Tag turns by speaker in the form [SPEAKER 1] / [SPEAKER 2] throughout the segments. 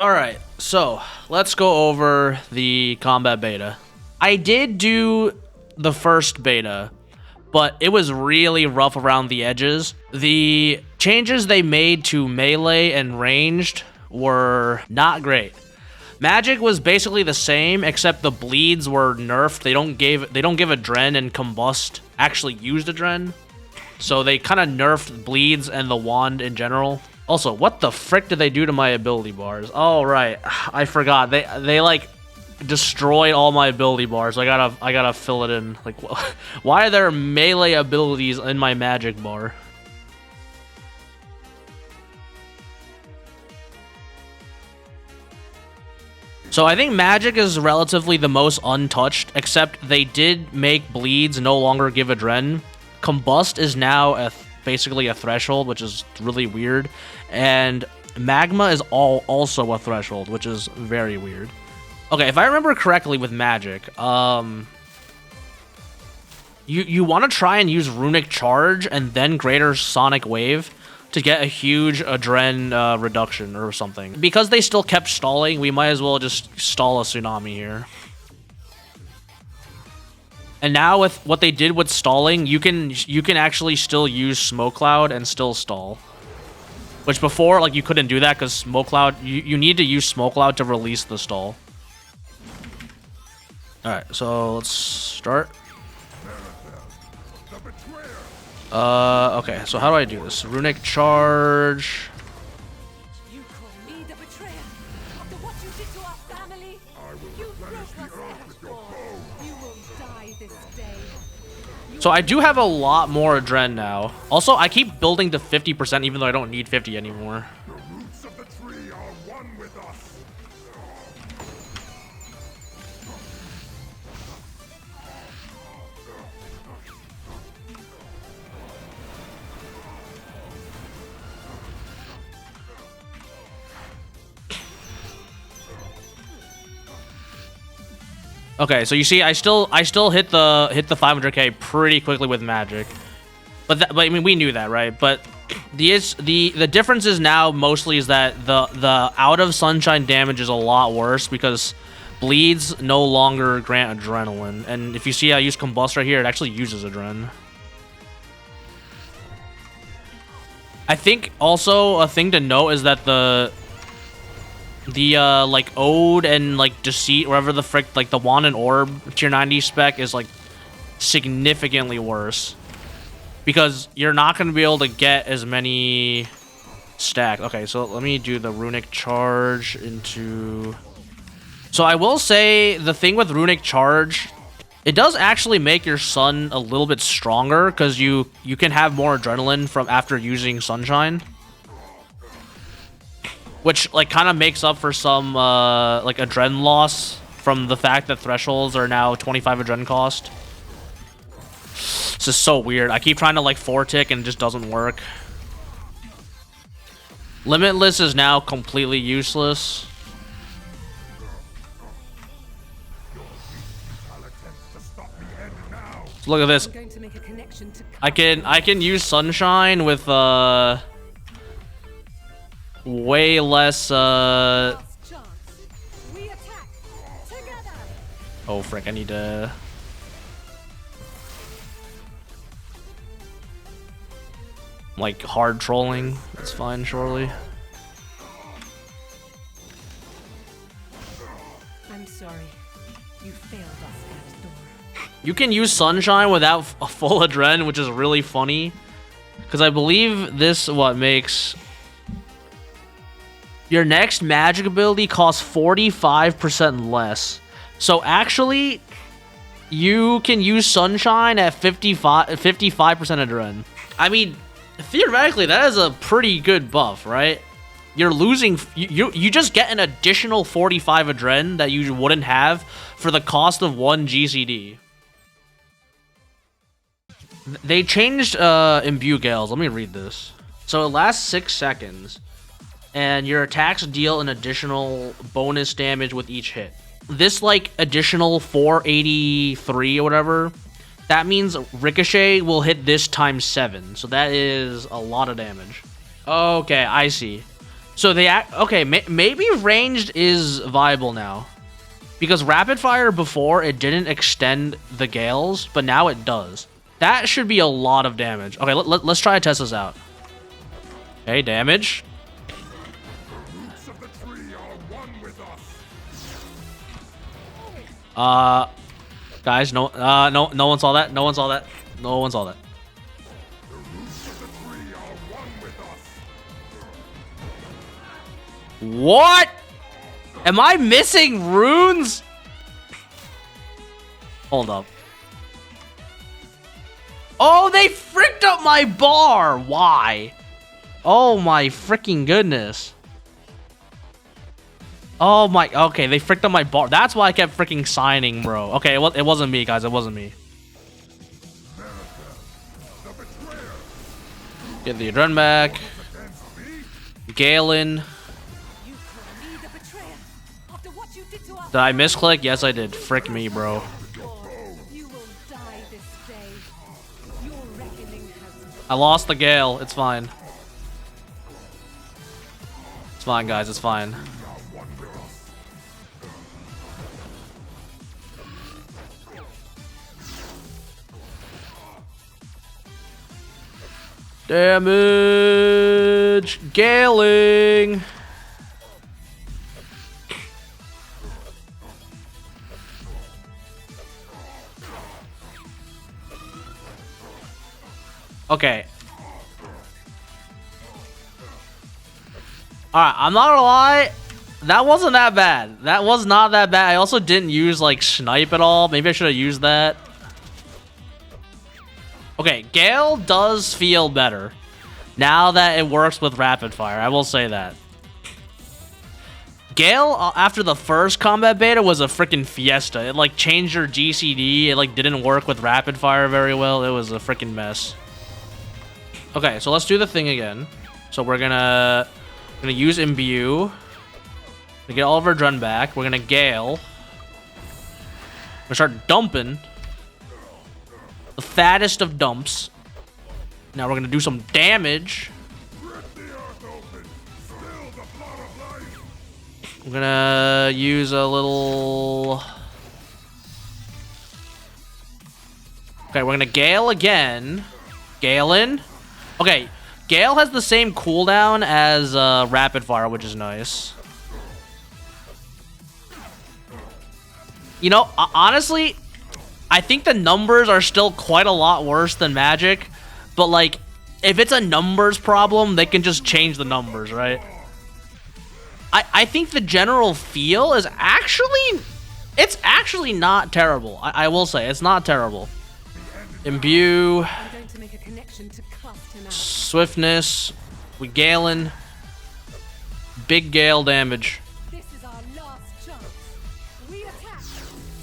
[SPEAKER 1] Alright, so let's go over the combat beta. I did do the first beta, but it was really rough around the edges. The changes they made to melee and ranged were not great. Magic was basically the same, except the bleeds were nerfed. They don't give Adren, and Combust actually used Adren. So they kind of nerfed bleeds and the wand in general. Also, what the frick did they do to my ability bars? Oh right, I forgot. They like destroyed all my ability bars. I gotta fill it in. Like, why are there melee abilities in my magic bar? So I think magic is relatively the most untouched, except they did make bleeds no longer give Adren. Combust is now basically a threshold, which is really weird, and magma is also a threshold, which is very weird. Okay, if I remember correctly with magic, you want to try and use runic charge and then greater sonic wave to get a huge Adren reduction or something. Because they still kept stalling, we might as well just stall a tsunami here. And now with what they did with stalling, you can actually still use Smoke Cloud and still stall. Which before, like, you couldn't do that because Smoke Cloud, you need to use Smoke Cloud to release the stall. Alright, so let's start. Okay, so how do I do this? Runic charge.
[SPEAKER 2] You call me the betrayer? After what you did to our family? You broke us, Ashborn. You will die this day.
[SPEAKER 1] So I do have a lot more Adren now. Also, I keep building to 50% even though I don't need 50 anymore.
[SPEAKER 3] The roots of the tree are one with us.
[SPEAKER 1] Okay, so you see, I still hit the 500k pretty quickly with magic, but I mean we knew that, right? But the difference is now mostly is that the out of sunshine damage is a lot worse because bleeds no longer grant adrenaline, and if you see I use combust right here, it actually uses adren. I think also a thing to note is that the like Ode and like Deceit, wherever the frick, like the Wand and Orb tier 90 spec is like significantly worse because you're not going to be able to get as many stacks. Okay, so let me do the runic charge into. So I will say the thing with runic charge, it does actually make your sun a little bit stronger because you can have more adrenaline from after using sunshine. Which, like, kind of makes up for some, like, adren loss from the fact that thresholds are now 25 adren cost. This is so weird. I keep trying to, like, 4-tick and it just doesn't work. Limitless is now completely useless. So look at this. I can use Sunshine with, way less, oh, frick, I need to... like, hard trolling. That's fine, surely.
[SPEAKER 2] I'm sorry. You failed us, Ashborn.
[SPEAKER 1] You can use Sunshine without a full adren, which is really funny. Because I believe this, what, makes... your next magic ability costs 45% less. So actually, you can use Sunshine at 55% adren. I mean, theoretically, that is a pretty good buff, right? You're losing... You just get an additional 45 adren that you wouldn't have for the cost of 1 GCD. They changed Imbue Gales. Let me read this. So it lasts 6 seconds. And your attacks deal an additional bonus damage with each hit. This, like, additional 483 or whatever, that means Ricochet will hit this times 7. So that is a lot of damage. Okay, I see. So they act okay. Maybe ranged is viable now, because rapid fire before it didn't extend the gales, but now it does. That should be a lot of damage. Okay, let's try to test this out. Okay, damage.
[SPEAKER 3] The roots of the tree are one with us.
[SPEAKER 1] Guys, no one saw that. No one saw that. No one saw that.
[SPEAKER 3] The roots of the tree are one with us.
[SPEAKER 1] What? Am I missing runes? Hold up. Oh, they fricked up my bar. Why? Oh my freaking goodness. Oh my, okay, they fricked up my bar. That's why I kept freaking signing, bro. Okay, it wasn't me, guys. It wasn't me. Get the adrenaline back. Galen.
[SPEAKER 2] You call me the betrayer after what you did to our
[SPEAKER 1] Did I misclick? Yes, I did. Frick me, bro.
[SPEAKER 2] You will die this day. Your reckoning has
[SPEAKER 1] I lost the Gale. It's fine. It's fine, guys. It's fine. Damage! Galing! Okay. Alright, I'm not gonna lie. That wasn't that bad. That was not that bad. I also didn't use, like, snipe at all. Maybe I should have used that. Okay, Gale does feel better now that it works with rapid fire. I will say that. Gale, after the first combat beta, was a freaking fiesta. It, like, changed your GCD. It, like, didn't work with rapid fire very well. It was a freaking mess. Okay, so let's do the thing again. So we're gonna use Imbue to get all of our drun back. We're gonna Gale. We're gonna start dumping. The fattest of dumps. Now we're gonna do some damage. We're gonna use a little... Okay, we're gonna Gale again. Galen. Okay, Gale has the same cooldown as Rapid Fire, which is nice. You know, honestly, I think the numbers are still quite a lot worse than Magic, but like, if it's a numbers problem, they can just change the numbers, right? I think the general feel is actually, it's actually not terrible. I will say, it's not terrible. Imbue,
[SPEAKER 2] I'm going to make a connection to cluster now.
[SPEAKER 1] swiftness, we Galen, big Gale damage.
[SPEAKER 2] This is our last chance. We attack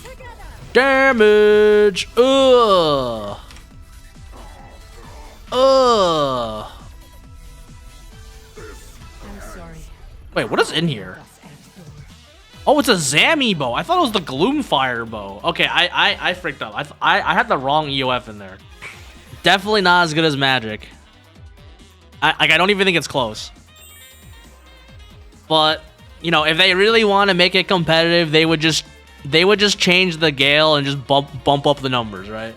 [SPEAKER 2] together.
[SPEAKER 1] Damage! Ugh! Ugh!
[SPEAKER 2] I'm sorry.
[SPEAKER 1] Wait, what is in here? Oh, it's a Zammy bow. I thought it was the Gloomfire bow. Okay, I freaked up. I had the wrong EOF in there. Definitely not as good as Magic. I don't even think it's close. But, you know, if they really want to make it competitive, they would just change the Gale and just bump up the numbers, right?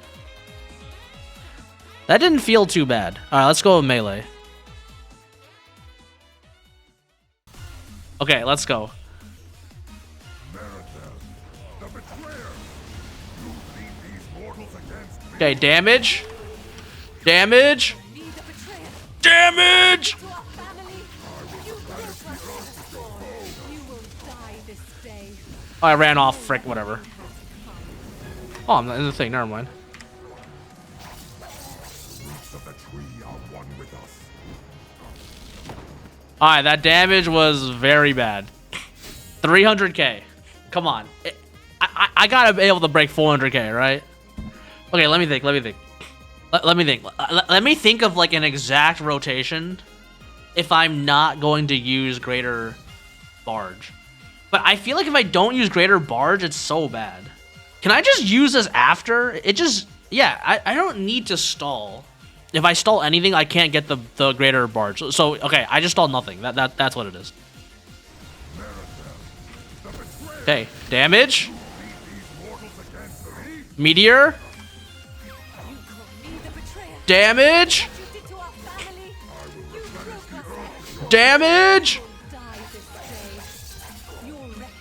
[SPEAKER 1] That didn't feel too bad. All right, let's go with melee. Okay, let's go. Okay, damage. Damage. Damage!
[SPEAKER 2] To our family, you broke us at dawn. You will die this day.
[SPEAKER 1] Oh, I ran off. Frick, whatever. Oh, I'm not in the thing. Never mind.
[SPEAKER 3] Roots of the tree are one with us.
[SPEAKER 1] Alright, that damage was very bad. 300k. Come on. I gotta be able to break 400k, right? Okay, let me think. Let me think. Let me think of like an exact rotation if I'm not going to use Greater Barge. But I feel like if I don't use Greater Barge, it's so bad. Can I just use this after? It just... Yeah, I don't need to stall. if I stall anything, I can't get the greater barge. So okay, I just stalled nothing. That's what it is. Okay, damage. Meteor. Damage. Damage.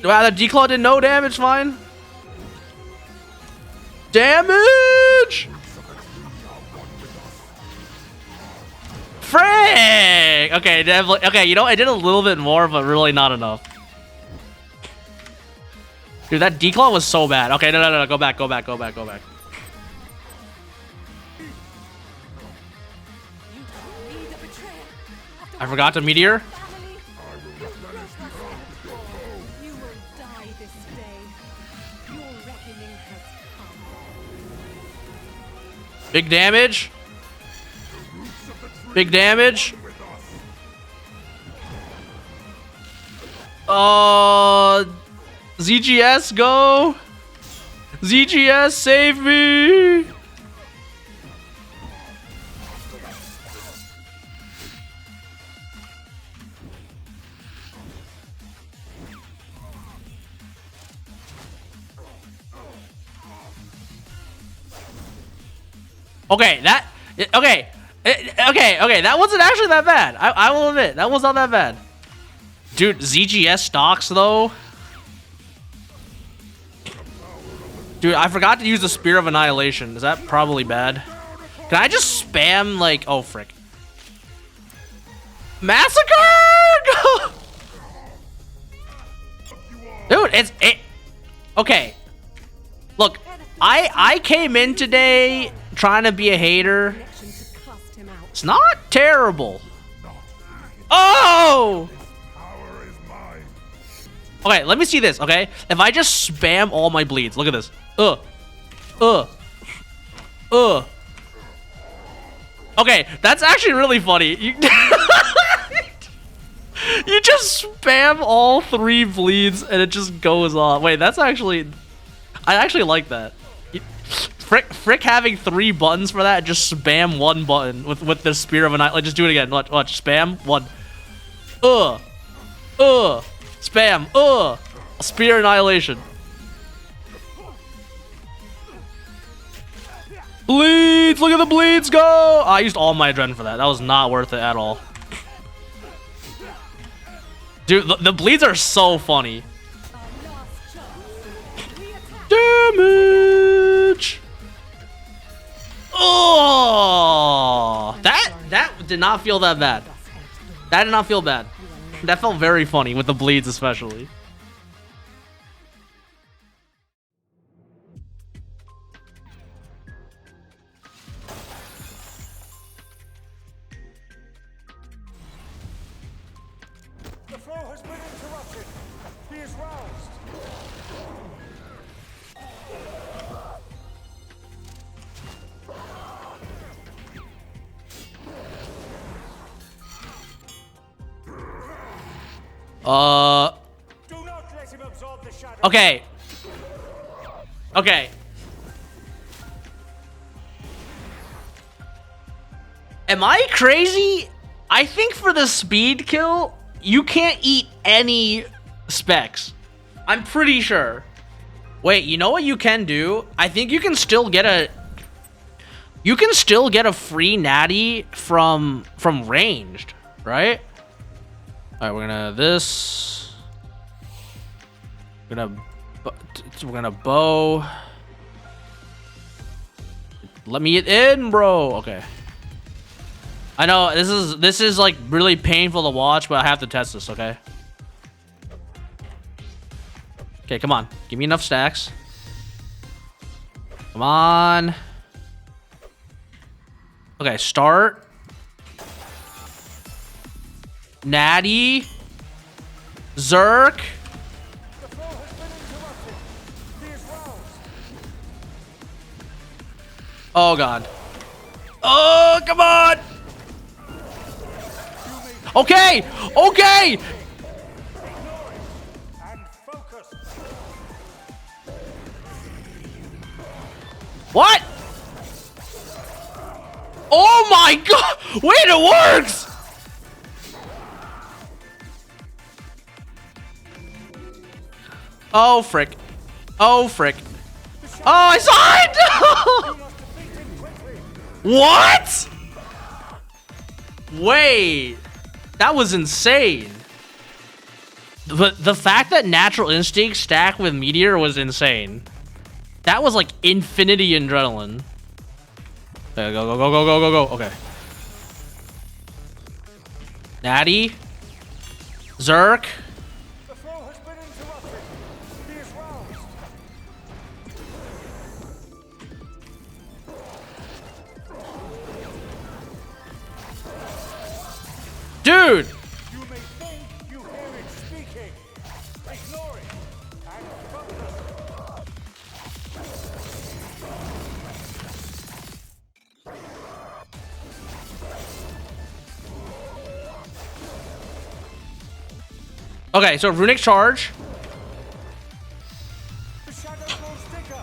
[SPEAKER 1] Wow, that declaw did no damage. Fine. Damage. Frick! Okay, definitely. Okay, you know, I did a little bit more, but really not enough. Dude, that declaw was so bad. Okay, no. Go back. I forgot to meteor.
[SPEAKER 2] You will die this day. Your reckoning has come.
[SPEAKER 1] Big damage. Big damage. ZGS, go. ZGS, save me. Okay, okay, that wasn't actually that bad. I will admit, that was not that bad. Dude, ZGS stocks, though. Dude, I forgot to use the Spear of Annihilation. Is that probably bad? Can I just spam, like... Oh, frick. Massacre! Dude, okay. Look, I came in today trying to be a hater. It's not terrible. Oh! Okay, let me see this, okay? If I just spam all my bleeds, look at this. Okay, that's actually really funny. You, you just spam all 3 bleeds and it just goes off. Wait, that's actually... I actually like that. Frick having 3 buttons for that, just spam 1 button with the Spear of Annihilation. Like, just do it again. Watch. Spam 1. Spam. Spear Annihilation. Bleeds! Look at the bleeds go! Oh, I used all my adrenaline for that. That was not worth it at all. Dude, the bleeds are so funny. Damage! Oh! That did not feel that bad. That did not feel bad. That felt very funny with the bleeds especially.
[SPEAKER 4] The flow has been interrupted. He is roused. Do not let him absorb the shadow.
[SPEAKER 1] Okay. Okay. Am I crazy? I think for the speed kill, you can't eat any specs. I'm pretty sure. Wait, you know what you can do? I think you can still get a... You can still get a free natty from ranged, right? Alright, we're gonna this. We're gonna bow. Let me in, bro. Okay. I know this is like really painful to watch, but I have to test this, okay? Okay, come on. Give me enough stacks. Come on. Okay, start. Natty. Zerk. Oh god. Oh, come on. Okay. Okay.
[SPEAKER 4] And focus.
[SPEAKER 1] What? Oh my god! Wait, it works! Oh frick. Oh frick. Oh, I saw it! What? Wait. That was insane. But the fact that Natural Instinct stacked with Meteor was insane. That was like infinity adrenaline. Okay, go, go, go, go, go, go, go. Okay. Natty. Zerk.
[SPEAKER 4] The flow has been interrupted. He is roused.
[SPEAKER 1] Dude!
[SPEAKER 4] You may think you hear it speaking. Ignore it and focus.
[SPEAKER 1] Okay, so Runic Charge.
[SPEAKER 4] The shadow grows thicker.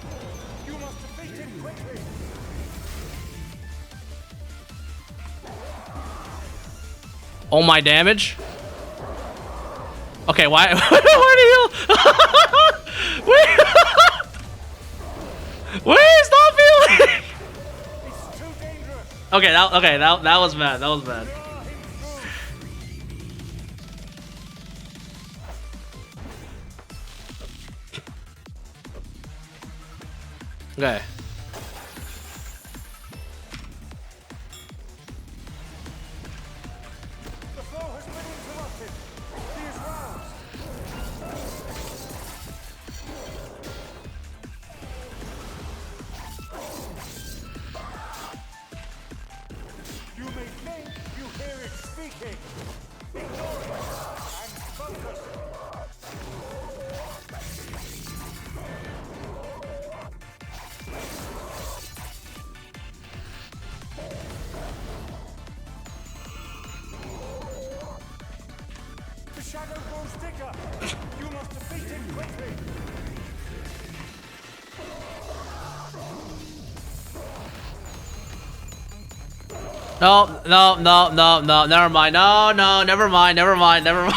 [SPEAKER 4] You must defeat him quickly.
[SPEAKER 1] Oh my damage. Okay, why? Why do you? Wait. Wait, stop healing.
[SPEAKER 4] It's too dangerous.
[SPEAKER 1] Okay, that was bad. That was bad. Okay.
[SPEAKER 4] The flow has been interrupted. He is roused. You may think you hear it speaking. Ignore it and focus. The shadow grows thicker. You must defeat him quickly.
[SPEAKER 1] No, no, no, no, no, never mind. No, no, never mind, never mind, never mind.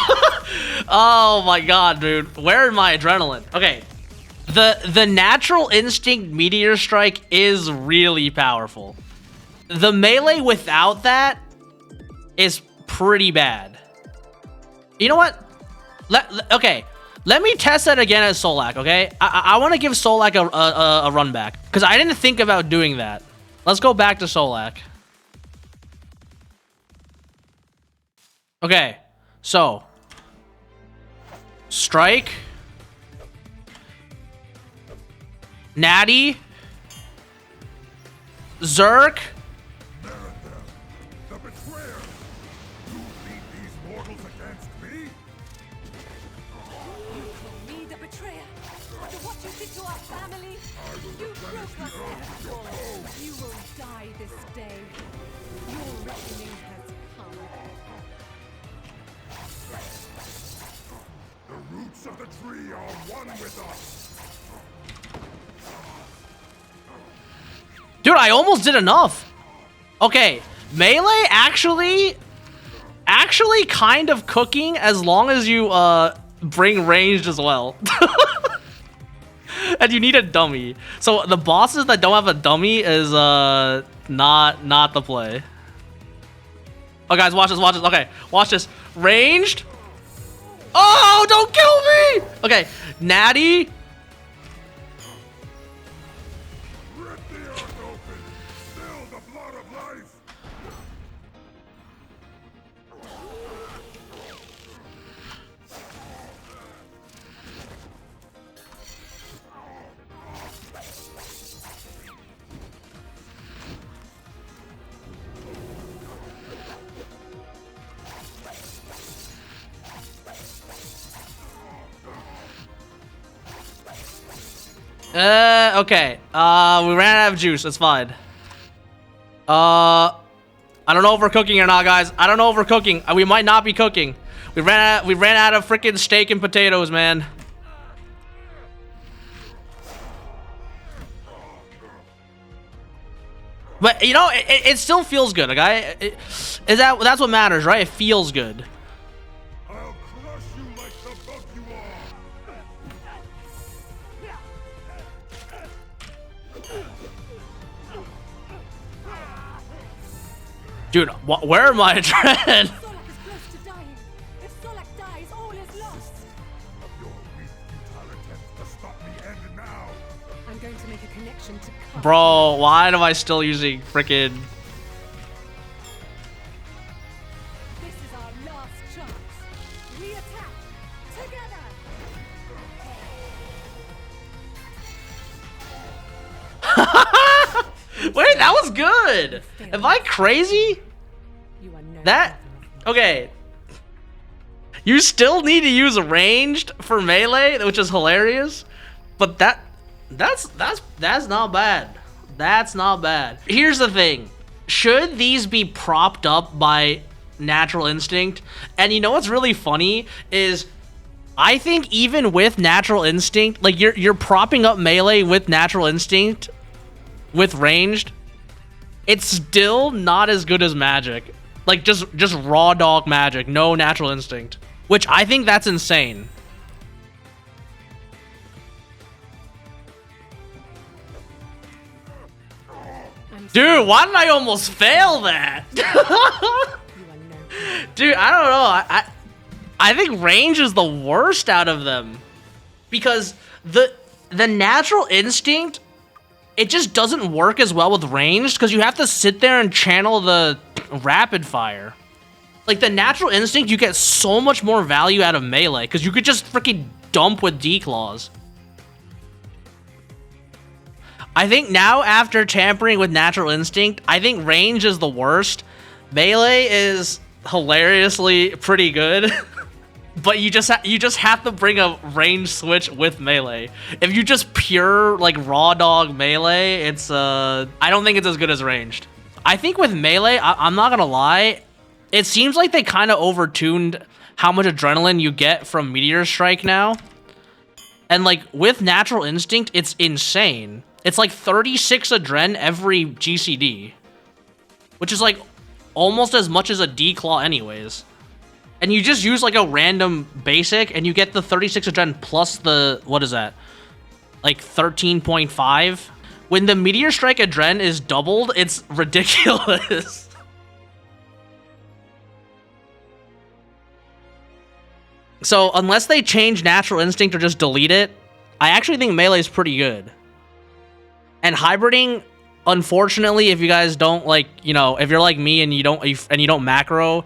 [SPEAKER 1] Oh my god, dude. Where is my adrenaline? Okay. The Natural Instinct Meteor Strike is really powerful. The melee without that is pretty bad. You know what? Okay. Let me test that again as Solak, okay? I want to give Solak a run back. Because I didn't think about doing that. Let's go back to Solak. Okay, so Strike, Natty, Zerk.
[SPEAKER 3] The betrayer! You lead these mortals against me?
[SPEAKER 2] You call me the betrayer? After what you did to our family? You broke us everyone. You will die this day. Your reckoning has come.
[SPEAKER 3] The roots of the tree are one with us!
[SPEAKER 1] Dude, I almost did enough. Okay, melee actually kind of cooking as long as you bring ranged as well. And you need a dummy. So the bosses that don't have a dummy is not the play. Oh guys, watch this, watch this. Okay, watch this. Ranged. Oh, don't kill me! Okay, Natty.
[SPEAKER 3] Rip the earth open! Still the blood of life!
[SPEAKER 1] Okay. We ran out of juice. It's fine. I don't know if we're cooking or not, guys. I don't know if we're cooking. We might not be cooking. We ran out of freaking steak and potatoes, man. But you know, it still feels good. Like that's what matters, right? It feels good.
[SPEAKER 3] I'll crush you like the bug you are.
[SPEAKER 1] Dude, where am I, Trent?
[SPEAKER 2] Solak is close to dying. If Solak dies, all is lost.
[SPEAKER 3] Your weak, futile attempts to stop me end now.
[SPEAKER 2] I'm going to make a connection to cut.
[SPEAKER 1] Bro, why am I still using frickin'...
[SPEAKER 2] This is our last chance. We attack together.
[SPEAKER 1] Wait, that was good. Am I crazy?
[SPEAKER 2] You are no
[SPEAKER 1] That... Okay. You still need to use ranged for melee, which is hilarious. But that's not bad. That's not bad. Here's the thing. Should these be propped up by natural instinct? And you know what's really funny is I think even with natural instinct, like you're propping up melee with natural instinct with ranged, it's still not as good as magic. Like just raw dog magic, no natural instinct. Which I think that's insane. Dude, why did I almost fail that? Dude, I don't know. I think range is the worst out of them. Because the natural instinct, it just doesn't work as well with ranged because you have to sit there and channel the rapid fire. Like the natural instinct, you get so much more value out of melee because you could just freaking dump with declaws. I think now after tampering with natural instinct, I think range is the worst. Melee is hilariously pretty good. But you just have to bring a range switch with melee. If you just pure like raw dog melee, it's I don't think it's as good as ranged. I think with melee, I'm not gonna lie, it seems like they kind of overtuned how much adrenaline you get from Meteor Strike now. And like with natural instinct, it's insane. It's like 36 adren every GCD, which is like almost as much as a declaw anyways. And you just use like a random basic and you get the 36 adren plus the, what is that? Like 13.5. When the Meteor Strike adren is doubled, it's ridiculous. So unless they change natural instinct or just delete it, I actually think melee is pretty good. And hybriding, unfortunately, if you guys don't like, you know, if you're like me and you don't macro,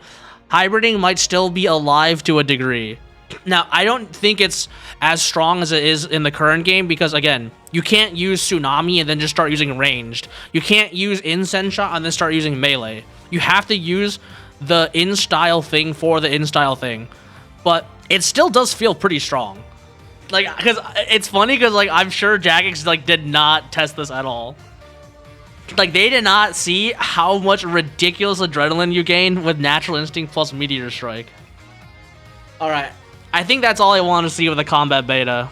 [SPEAKER 1] hybriding might still be alive to a degree. Now, I don't think it's as strong as it is in the current game because, again, you can't use Tsunami and then just start using ranged. You can't use Incense Shot and then start using melee. You have to use the in-style thing for the in-style thing. But it still does feel pretty strong. Like, because it's funny because, like, I'm sure Jagex, like, did not test this at all. Like, they did not see how much ridiculous adrenaline you gain with Natural Instinct plus Meteor Strike. Alright, I think that's all I want to see with the combat beta.